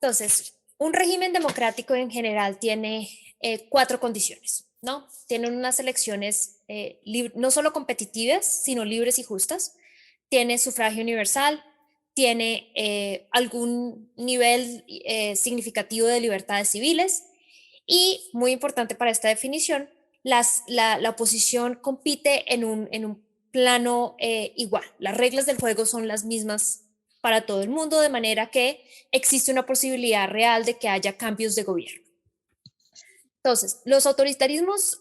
Entonces, un régimen democrático en general tiene 4 condiciones, ¿no? Tienen unas elecciones no solo competitivas, sino libres y justas. Tiene sufragio universal, tiene algún nivel significativo de libertades civiles y, muy importante para esta definición, la oposición compite en un plano igual. Las reglas del juego son las mismas para todo el mundo, de manera que existe una posibilidad real de que haya cambios de gobierno. Entonces, los autoritarismos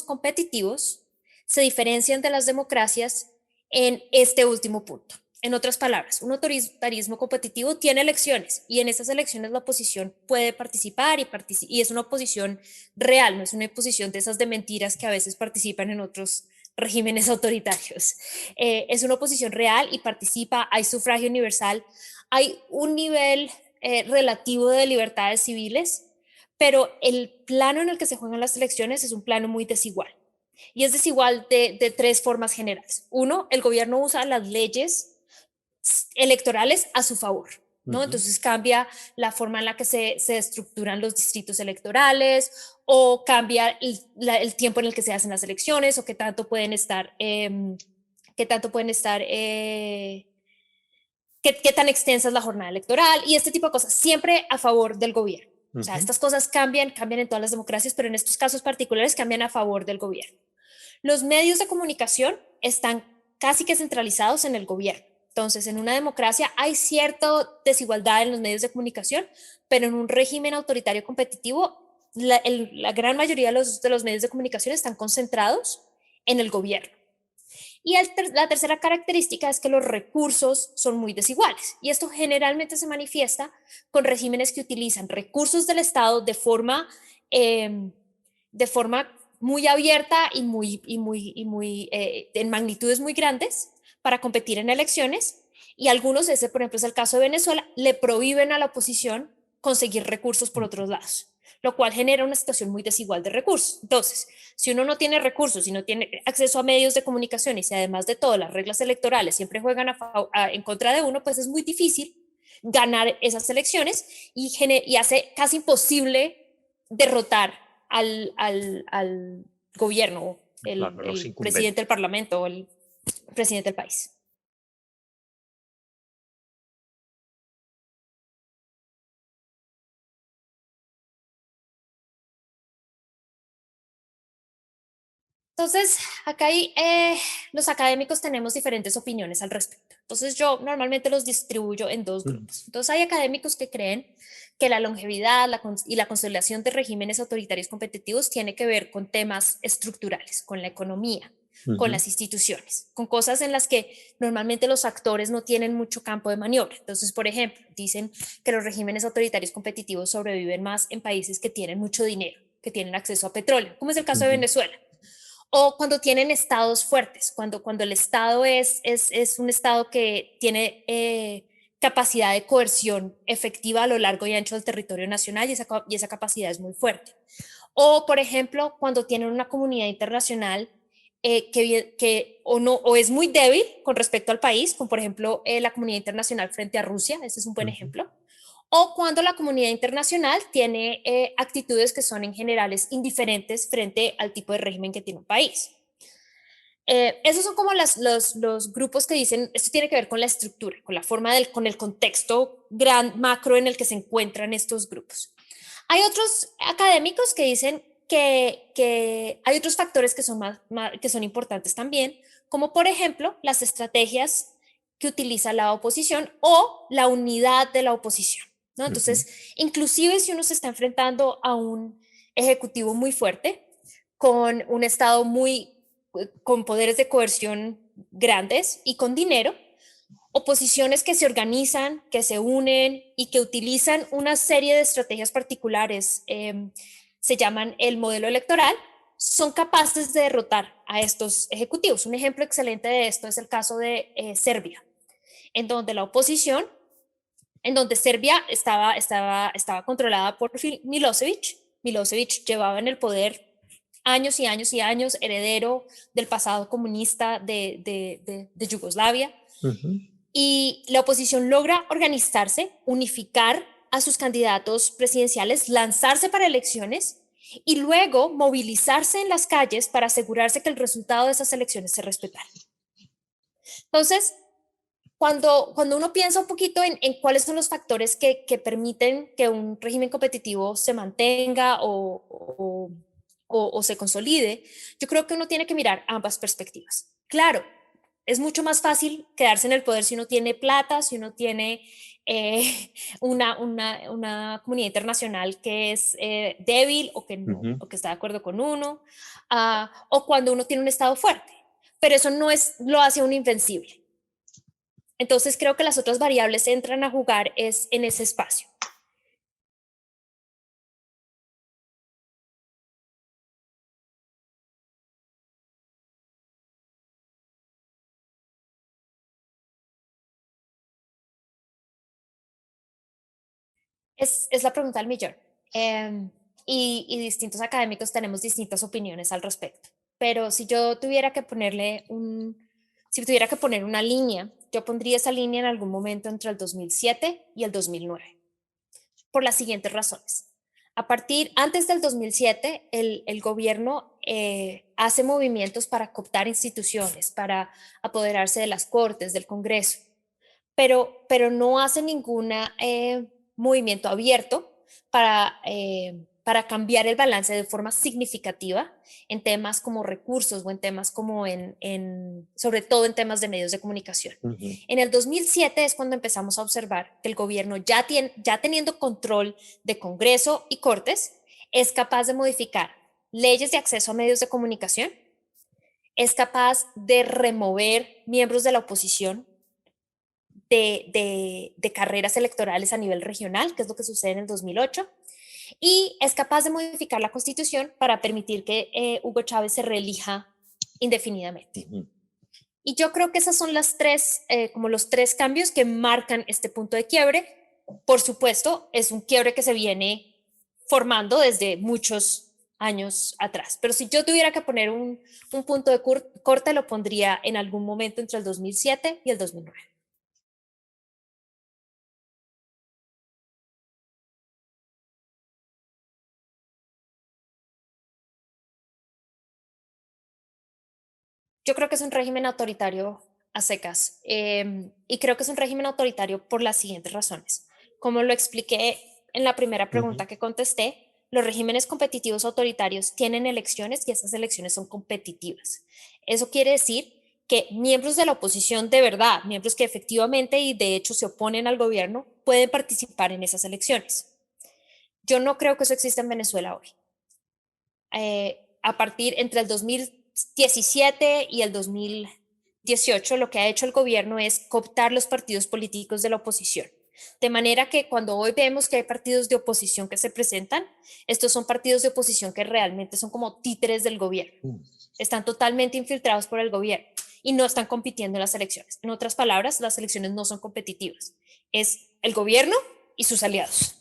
competitivos se diferencian de las democracias en este último punto. En otras palabras, un autoritarismo competitivo tiene elecciones y en esas elecciones la oposición puede participar y es una oposición real, no es una oposición de esas de mentiras que a veces participan en otros regímenes autoritarios. Es una oposición real y participa, hay sufragio universal, hay un nivel relativo de libertades civiles, pero el plano en el que se juegan las elecciones es un plano muy desigual. Y es desigual de 3 formas generales. Uno, el gobierno usa las leyes electorales a su favor, ¿no? Entonces cambia la forma en la que se estructuran los distritos electorales o cambia el tiempo en el que se hacen las elecciones o qué tanto pueden estar, qué tan extensa es la jornada electoral y este tipo de cosas, siempre a favor del gobierno. O sea, estas cosas cambian en todas las democracias, pero en estos casos particulares cambian a favor del gobierno. Los medios de comunicación están casi que centralizados en el gobierno. Entonces, en una democracia hay cierta desigualdad en los medios de comunicación, pero en un régimen autoritario competitivo, la gran mayoría de los medios de comunicación están concentrados en el gobierno. Y la tercera característica es que los recursos son muy desiguales. Y esto generalmente se manifiesta con regímenes que utilizan recursos del Estado de forma muy abierta y en magnitudes muy grandes para competir en elecciones. Y algunos, ese por ejemplo es el caso de Venezuela, le prohíben a la oposición conseguir recursos por otros lados, lo cual genera una situación muy desigual de recursos. Entonces, si uno no tiene recursos y no tiene acceso a medios de comunicación y si además de todo las reglas electorales siempre juegan en contra de uno, pues es muy difícil ganar esas elecciones y hace casi imposible derrotar al gobierno, Claro, los el incumbentes. presidente del parlamento o el presidente del país. Entonces, los académicos tenemos diferentes opiniones al respecto. Entonces, yo normalmente los distribuyo en 2 grupos. Entonces, hay académicos que creen que la longevidad y la consolidación de regímenes autoritarios competitivos tiene que ver con temas estructurales, con la economía, con las instituciones, con cosas en las que normalmente los actores no tienen mucho campo de maniobra. Entonces, por ejemplo, dicen que los regímenes autoritarios competitivos sobreviven más en países que tienen mucho dinero, que tienen acceso a petróleo, como es el caso de Venezuela. O cuando tienen estados fuertes, cuando el estado es un estado que tiene capacidad de coerción efectiva a lo largo y ancho del territorio nacional y esa capacidad es muy fuerte. O, por ejemplo, cuando tienen una comunidad internacional o es muy débil con respecto al país, como por ejemplo la comunidad internacional frente a Rusia, ese es un buen ejemplo. O cuando la comunidad internacional tiene actitudes que son en generales indiferentes frente al tipo de régimen que tiene un país. Esos son como los grupos que dicen, esto tiene que ver con la estructura, con la forma con el contexto gran macro en el que se encuentran estos grupos. Hay otros académicos que dicen que hay otros factores que que son importantes también, como por ejemplo las estrategias que utiliza la oposición o la unidad de la oposición, ¿no? Entonces, inclusive si uno se está enfrentando a un ejecutivo muy fuerte, con un Estado con poderes de coerción grandes y con dinero, oposiciones que se organizan, que se unen y que utilizan una serie de estrategias particulares, se llaman el modelo electoral, son capaces de derrotar a estos ejecutivos. Un ejemplo excelente de esto es el caso de Serbia, en donde la oposición, en donde Serbia estaba controlada por Milosevic. Milosevic llevaba en el poder años y años y años, heredero del pasado comunista de Yugoslavia. Y la oposición logra organizarse, unificar a sus candidatos presidenciales lanzarse para elecciones y luego movilizarse en las calles para asegurarse que el resultado de esas elecciones se respetara. Entonces, cuando uno piensa un poquito en cuáles son los factores que permiten que un régimen competitivo se mantenga o se consolide, yo creo que uno tiene que mirar ambas perspectivas. Claro, es mucho más fácil quedarse en el poder si uno tiene plata, si uno tiene una comunidad internacional que es débil o que, no, o que está de acuerdo con uno, o cuando uno tiene un Estado fuerte. Pero eso no es, lo hace uno invencible. Entonces creo que las otras variables entran a jugar es en ese espacio. Es la pregunta del millón. Y distintos académicos tenemos distintas opiniones al respecto. Pero si yo tuviera que ponerle si tuviera que poner una línea, yo pondría esa línea en algún momento entre el 2007 y el 2009, por las siguientes razones. Antes del 2007, el gobierno hace movimientos para cooptar instituciones, para apoderarse de las cortes, del Congreso, pero no hace ningún movimiento abierto para cambiar el balance de forma significativa en temas como recursos o en temas como sobre todo en temas de medios de comunicación. En el 2007 es cuando empezamos a observar que el gobierno ya teniendo control de Congreso y Cortes, es capaz de modificar leyes de acceso a medios de comunicación, es capaz de remover miembros de la oposición de carreras electorales a nivel regional, que es lo que sucede en el 2008, y es capaz de modificar la Constitución para permitir que Hugo Chávez se reelija indefinidamente. Y yo creo que esas son como los tres cambios que marcan este punto de quiebre. Por supuesto, es un quiebre que se viene formando desde muchos años atrás. Pero si yo tuviera que poner un punto de corte, lo pondría en algún momento entre el 2007 y el 2009. Yo creo que es un régimen autoritario a secas y creo que es un régimen autoritario por las siguientes razones. Como lo expliqué en la primera pregunta que contesté, los regímenes competitivos autoritarios tienen elecciones y esas elecciones son competitivas. Eso quiere decir que miembros de la oposición de verdad, miembros que efectivamente y de hecho se oponen al gobierno, pueden participar en esas elecciones. Yo no creo que eso exista en Venezuela hoy. A partir entre el 2017 y el 2018, lo que ha hecho el gobierno es cooptar los partidos políticos de la oposición. De manera que cuando hoy vemos que hay partidos de oposición que se presentan, estos son partidos de oposición que realmente son como títeres del gobierno. Están totalmente infiltrados por el gobierno y no están compitiendo en las elecciones. En otras palabras, las elecciones no son competitivas. Es el gobierno y sus aliados.